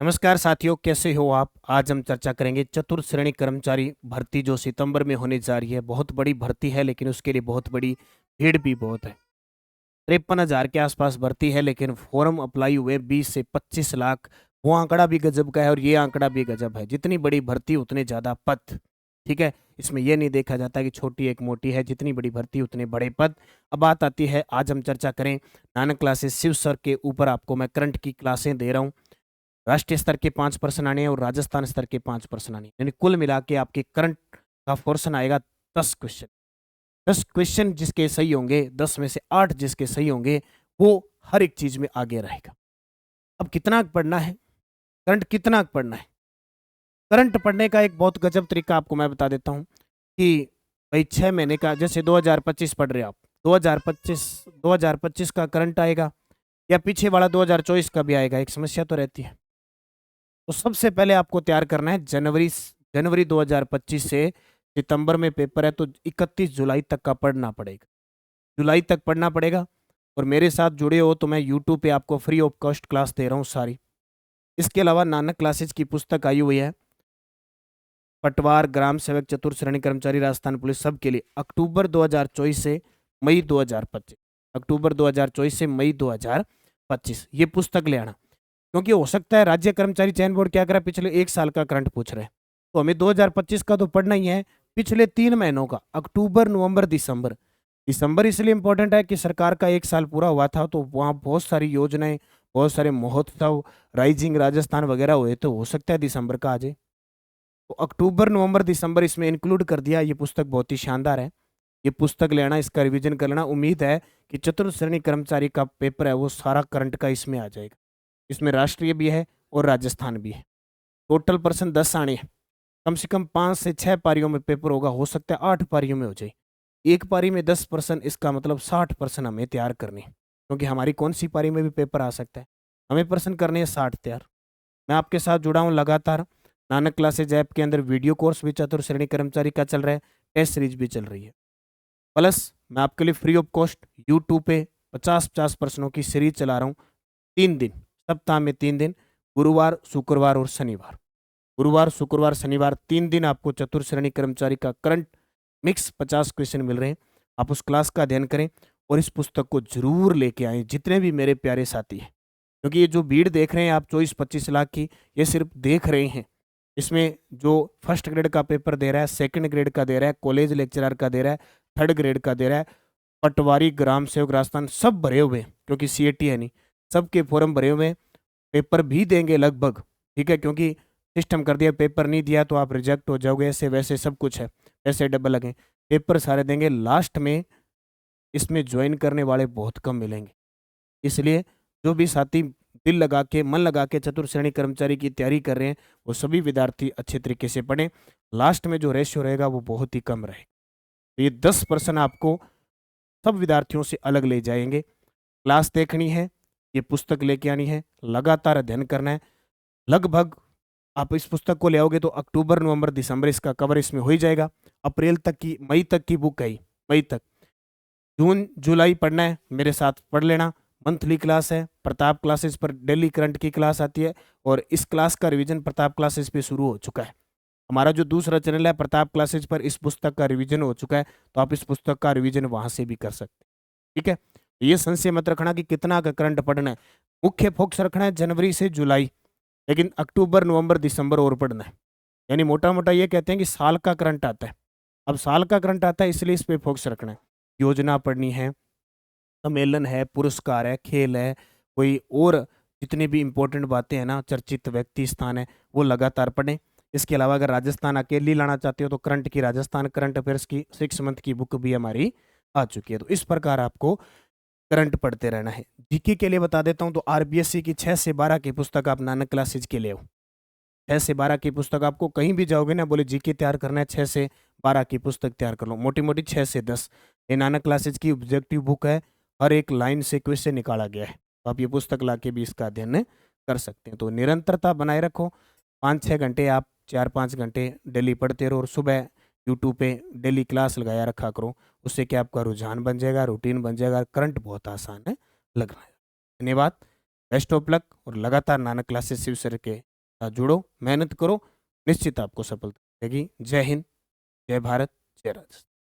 नमस्कार साथियों, कैसे हो आप। आज हम चर्चा करेंगे चतुर्थ श्रेणी कर्मचारी भर्ती जो सितंबर में होने जा रही है। बहुत बड़ी भर्ती है, लेकिन उसके लिए बहुत बड़ी भीड़ भी बहुत है। 53,000 के आसपास भर्ती है, लेकिन फॉर्म अप्लाई हुए 20 से 25 लाख। वो आंकड़ा भी गजब का है और ये आंकड़ा भी गजब है। जितनी बड़ी भर्ती उतने ज़्यादा पद। ठीक है, इसमें यह नहीं देखा जाता कि छोटी एक मोटी है। जितनी बड़ी भर्ती उतने बड़े पद। अब बात आती है, आज हम चर्चा करें नानक क्लासेस शिव सर के ऊपर। आपको मैं करंट की क्लासें दे रहा हूँ। राष्ट्रीय स्तर के 5 प्रश्न आने हैं और राजस्थान स्तर के 5 प्रश्न आने हैं, यानी कुल मिला के आपके करंट का पोर्शन आएगा 10 क्वेश्चन। 10 क्वेश्चन जिसके सही होंगे, 10 में से 8 जिसके सही होंगे, वो हर एक चीज में आगे रहेगा। अब कितना पढ़ना है, करंट कितना पढ़ना है। करंट पढ़ने का एक बहुत गजब तरीका आपको मैं बता देता हूं कि भाई 6 महीने का, जैसे 2025 पढ़ रहे हो आप, 2025 का करंट आएगा या पीछे वाला 2024 का भी आएगा। एक समस्या तो रहती है। तो सबसे पहले आपको तैयार करना है जनवरी 2025 से। सितंबर में पेपर है तो 31 जुलाई तक का पढ़ना पड़ेगा। जुलाई तक पढ़ना पड़ेगा। और मेरे साथ जुड़े हो तो मैं यूट्यूब पे आपको फ्री ऑफ कॉस्ट क्लास दे रहा हूँ सारी। इसके अलावा नानक क्लासेज की पुस्तक आई हुई है, पटवार, ग्राम सेवक, चतुर्थ श्रेणी कर्मचारी, राजस्थान पुलिस, सब के लिए। अक्टूबर 2024 से मई 2025, अक्टूबर 2024 से मई 2025 ये पुस्तक ले आना। क्योंकि हो सकता है राज्य कर्मचारी चयन बोर्ड क्या करा, पिछले 1 साल का करंट पूछ रहे हैं, तो हमें 2025 का तो पढ़ना ही है। पिछले 3 महीनों का, अक्टूबर, नवंबर, दिसंबर। दिसंबर इसलिए इंपॉर्टेंट है कि सरकार का 1 साल पूरा हुआ था, तो वहाँ बहुत सारी योजनाएं, बहुत सारे महोत्सव, राइजिंग राजस्थान वगैरह हुए, तो हो सकता है दिसंबर का आ जाए। तो अक्टूबर, नवंबर, दिसंबर इसमें इंक्लूड कर दिया। ये पुस्तक बहुत ही शानदार है। ये पुस्तक लेना, इसका रिवीजन कर लेना। उम्मीद है कि चतुर्थ श्रेणी कर्मचारी का पेपर है वो सारा करंट का इसमें आ जाएगा। इसमें राष्ट्रीय भी है और राजस्थान भी है। टोटल पर्सन 10 आने हैं। कम से कम 5 से 6 पारियों में पेपर होगा, हो सकता है 8 पारियों में हो जाए। एक पारी में 10%, इसका मतलब 60% हमें तैयार करने हैं। क्योंकि हमारी कौन सी पारी में भी पेपर आ सकता है। हमें पर्सन करने हैं 60 तैयार। मैं आपके साथ जुड़ा हूँ लगातार। नानक क्लासेज ऐप के अंदर वीडियो कोर्स भी चतुर्थ श्रेणी कर्मचारी का चल रहा है, टेस्ट सीरीज भी चल रही है। प्लस मैं आपके लिए फ्री ऑफ कॉस्ट यूट्यूब पे 50-50 प्रश्नों की सीरीज चला रहा हूँ। 3 दिन, सप्ताह में 3 दिन, गुरुवार, शुक्रवार और शनिवार। गुरुवार, शुक्रवार, शनिवार 3 दिन आपको चतुर्थ श्रेणी कर्मचारी का करंट मिक्स 50 क्वेश्चन मिल रहे हैं। आप उस क्लास का अध्ययन करें और इस पुस्तक को जरूर लेके आएं, जितने भी मेरे प्यारे साथी हैं। क्योंकि ये जो भीड़ देख रहे हैं आप 24-25 लाख की, ये सिर्फ देख रहे हैं। इसमें जो फर्स्ट ग्रेड का पेपर दे रहा है, सेकंड ग्रेड का दे रहा है, कॉलेज लेक्चरर का दे रहा है, थर्ड ग्रेड का दे रहा है, पटवारी, ग्राम सेवक, राजस्थान, सब भरे हुए हैं। क्योंकि सीएटी है नहीं, सबके फॉर्म भरे हुए हैं। पेपर भी देंगे लगभग, ठीक है। क्योंकि सिस्टम कर दिया, पेपर नहीं दिया तो आप रिजेक्ट हो जाओगे, ऐसे वैसे सब कुछ है, पैसे डबल लगे। पेपर सारे देंगे लास्ट में। इसमें ज्वाइन करने वाले बहुत कम मिलेंगे। इसलिए जो भी साथी दिल लगा के, मन लगा के चतुर्थ श्रेणी कर्मचारी की तैयारी कर रहे हैं, वो सभी विद्यार्थी अच्छे तरीके से पढ़ें। लास्ट में जो रेशियो रहेगा वो बहुत ही कम रहेगा। तो ये 10% आपको सब विद्यार्थियों से अलग ले जाएंगे। क्लास देखनी है, ये पुस्तक लेके आनी है, लगातार अध्ययन करना है। लगभग आप इस पुस्तक को ले आओगे तो अक्टूबर, नवंबर, दिसंबर इसका कवर इसमें हो ही जाएगा। अप्रैल तक की, मई तक की बुक है, मई तक। जून, जुलाई पढ़ना है, मेरे साथ पढ़ लेना। मंथली क्लास है, प्रताप क्लासेस पर डेली करंट की क्लास आती है। और इस क्लास का रिवीजन प्रताप क्लासेस पे शुरू हो चुका है। हमारा जो दूसरा चैनल है प्रताप क्लासेज पर, इस पुस्तक का रिवीजन हो चुका है, तो आप इस पुस्तक का रिवीजन वहां से भी कर सकते हैं। ठीक है, ये संशय मत रखना कि कितना का करंट पढ़ना है। मुख्य फोकस रखना है जनवरी से जुलाई, लेकिन अक्टूबर, नवंबर, दिसंबर और पढ़ना है। यानी मोटा मोटा ये कहते हैं कि साल का करंट आता है। अब साल का करंट आता है, इसलिए इस पे फोकस रखना है। योजना पढ़नी है, सम्मेलन है, पुरस्कार है, खेल है, कोई और जितनी भी इंपॉर्टेंट बातें हैं ना, चर्चित व्यक्ति स्थान है, वो लगातार पढ़ें। इसके अलावा अगर राजस्थान अकेली लाना चाहते हो तो करंट की, राजस्थान करंट अफेयर्स की 6 मंथ की बुक भी हमारी आ चुकी है। तो इस प्रकार आपको करंट पढ़ते रहना है। जीके के लिए बता देता हूँ, तो आरबीएससी की 6 से 12 की पुस्तक आप नानक क्लासेज के लिए हो। 6 से 12 की पुस्तक, आपको कहीं भी जाओगे ना, बोले जीके तैयार करना है, 6 से 12 की पुस्तक तैयार कर लो, मोटी मोटी 6 से 10। ये नानक क्लासेज की ऑब्जेक्टिव बुक है, हर एक लाइन से क्वेश्चन निकाला गया है। तो आप ये पुस्तक ला के भी इसका अध्ययन कर सकते हैं। तो निरंतरता बनाए रखो। 5-6 घंटे आप, 4-5 घंटे डेली पढ़ते रहो। और सुबह यूट्यूब पे डेली क्लास लगाया रखा करो। उससे क्या आपका रुझान बन जाएगा, रूटीन बन जाएगा, करंट बहुत आसान है लगना है। धन्यवाद। बेस्ट ऑफ लक और लगातार नानक क्लासेस शिव सर के साथ जुड़ो, मेहनत करो, निश्चित आपको सफलता मिलेगी। जय हिंद, जय भारत, जय राजस्थान।